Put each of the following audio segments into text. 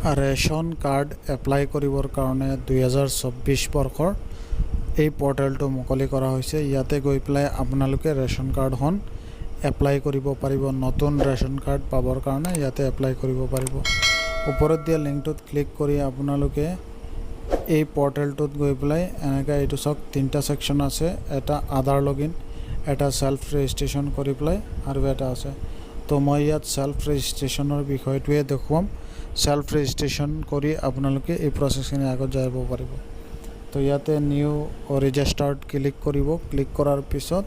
Ration card apply কৰিবৰ কাৰণে 2024 বৰ্ষৰ এই পৰ্টেলটো মুকলি কৰা হৈছে। ইয়াতে গৈ পেলাই আপোনালোকে ৰেচন কাৰ্ডখন এপ্লাই কৰিব পাৰিব। নতুন ৰেচন কাৰ্ড পাবৰ কাৰণে ইয়াতে এপ্লাই কৰিব পাৰিব। ওপৰত দিয়া লিংকটোত ক্লিক কৰি আপোনালোকে এই পৰ্টেলটোত গৈ পেলাই এনেকৈ এইটো চাওক, তিনিটা ছেকশ্যন আছে। এটা আধাৰ লগইন, এটা সেল্ফ ৰেজিষ্ট্ৰেশ্যন কৰি পেলাই আৰু এটা আছে। তো মই ইয়াত সেল্ফ ৰেজিষ্ট্ৰেশ্যনৰ বিষয়টোৱে দেখুৱাম। সেল্ফ ৰেজিষ্ট্ৰেশ্যন কৰি আপোনালোকে এই প্ৰচেছখিনি আগত যাব পাৰিব। তো ইয়াতে নিউ ৰেজিষ্টাৰ্ড ক্লিক কৰিব। ক্লিক কৰাৰ পিছত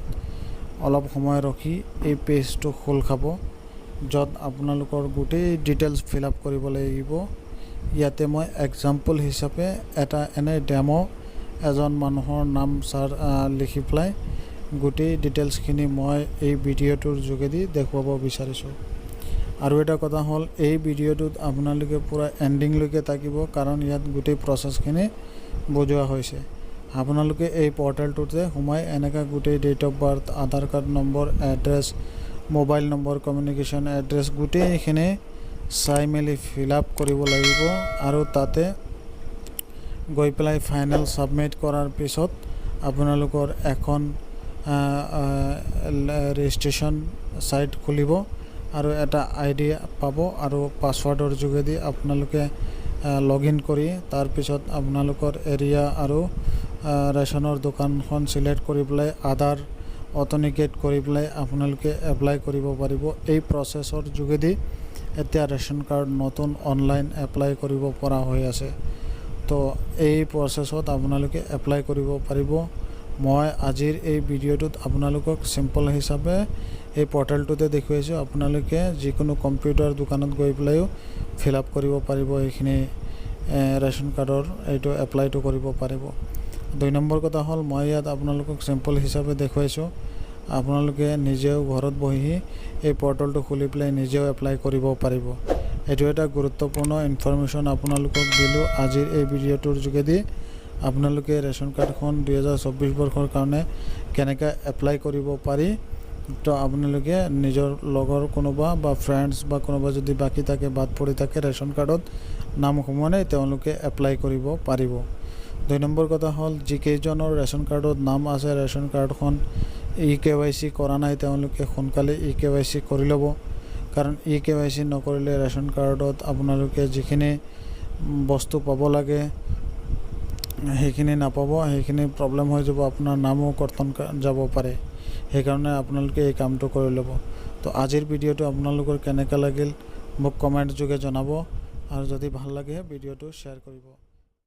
অলপ সময় ৰখি এই পেজটো খোল খাব, য'ত আপোনালোকৰ গোটেই ডিটেইলছ ফিল আপ কৰিব লাগিব। ইয়াতে মই এক্সাম্পল হিচাপে এটা এনে ডেমো এজন মানুহৰ নাম লিখি পেলাই গোটেই ডিটেইলছখিনি মই এই ভিডিঅ'টোৰ যোগেদি দেখুৱাব বিচাৰিছোঁ। আৰু এটা কথা হ'ল, এই ভিডিঅ'টোত আপোনালোকে পূৰা এণ্ডিংলৈকে থাকিব, কাৰণ ইয়াত গোটেই প্ৰচেছখিনি বুজোৱা হৈছে। আপোনালোকে এই পৰ্টেলটোতে সোমাই এনেকৈ গোটেই date of birth, Aadhaar card number, address, mobile number, communication address গোটেইখিনি চাই মেলি ফিল আপ কৰিব লাগিব। আৰু তাতে গৈ পেলাই ফাইনেল ছাবমিট কৰাৰ পিছত আপোনালোকৰ এখন ৰেজিষ্ট্ৰেশ্যন ছাইট খুলিব আৰু এটা ID পাব আৰু পাছৱাৰ্ডৰ যোগেদি আপোনালোকে লগ ইন কৰি তাৰপিছত আপোনালোকৰ এৰিয়া আৰু ৰেচনৰ দোকানখন চিলেক্ট কৰি পেলাই আধাৰ অথেণ্টিকেট কৰি পেলাই আপোনালোকে এপ্লাই কৰিব পাৰিব। এই প্ৰচেছৰ যোগেদি এতিয়া ৰেচন কাৰ্ড নতুন অনলাইন এপ্লাই কৰিব পৰা হৈ আছে। তো এই প্ৰচেছত আপোনালোকে এপ্লাই কৰিব পাৰিব। মই আজিৰ এই ভিডিঅ'টোত আপোনালোকক চিম্পল হিচাপে এই পৰ্টেলটোতে দেখুৱাইছোঁ। আপোনালোকে যিকোনো কম্পিউটাৰ দোকানত গৈ পেলাইও ফিল আপ কৰিব পাৰিব, এইখিনি ৰেচন কাৰ্ডৰ এইটো এপ্লাইটো কৰিব পাৰিব। 2 নম্বৰ কথা হ'ল, মই ইয়াত আপোনালোকক চিম্পল হিচাপে দেখুৱাইছোঁ। আপোনালোকে নিজেও ঘৰত বহি এই পৰ্টেলটো খুলি পেলাই নিজেও এপ্লাই কৰিব পাৰিব। এইটো এটা গুৰুত্বপূৰ্ণ ইনফৰমেশ্যন আপোনালোকক দিলোঁ আজিৰ এই ভিডিঅ'টোৰ যোগেদি। আপোনালোকে ৰেচন কাৰ্ডখন 2024 বৰ্ষৰ কাৰণে কেনেকৈ এপ্লাই কৰিব পাৰি, তো আপোনালোকে নিজৰ লগৰ কোনোবা বা ফ্ৰেণ্ডছ বা কোনোবা যদি বাকী থাকে, বাদ পৰি থাকে ৰেচন কাৰ্ডত নাম সোমোৱাই, তেওঁলোকে এপ্লাই কৰিব পাৰিব। 2 নম্বৰ কথা হ'ল, যিকেইজনৰ ৰেচন কাৰ্ডত নাম আছে, ৰেচন কাৰ্ডখন EKYC কৰা নাই, তেওঁলোকে সোনকালে EKYC কৰি ল'ব। কাৰণ EKYC নকৰিলে ৰেচন কাৰ্ডত আপোনালোকে যিখিনি বস্তু পাব লাগে সেইখিনি নাপাব, সেইখিনি প্ৰব্লেম হৈ যাব, আপোনাৰ নামো কৰ্তন যাব পাৰে। সেইকাৰণে আপোনালোকে এই কামটো কৰি ল'ব। তো আজিৰ ভিডিঅ'টো আপোনালোকৰ কেনেকৈ লাগিল মোক কমেণ্ট যোগে জনাব, আৰু যদি ভাল লাগে ভিডিঅ'টো শ্বেয়াৰ কৰিব।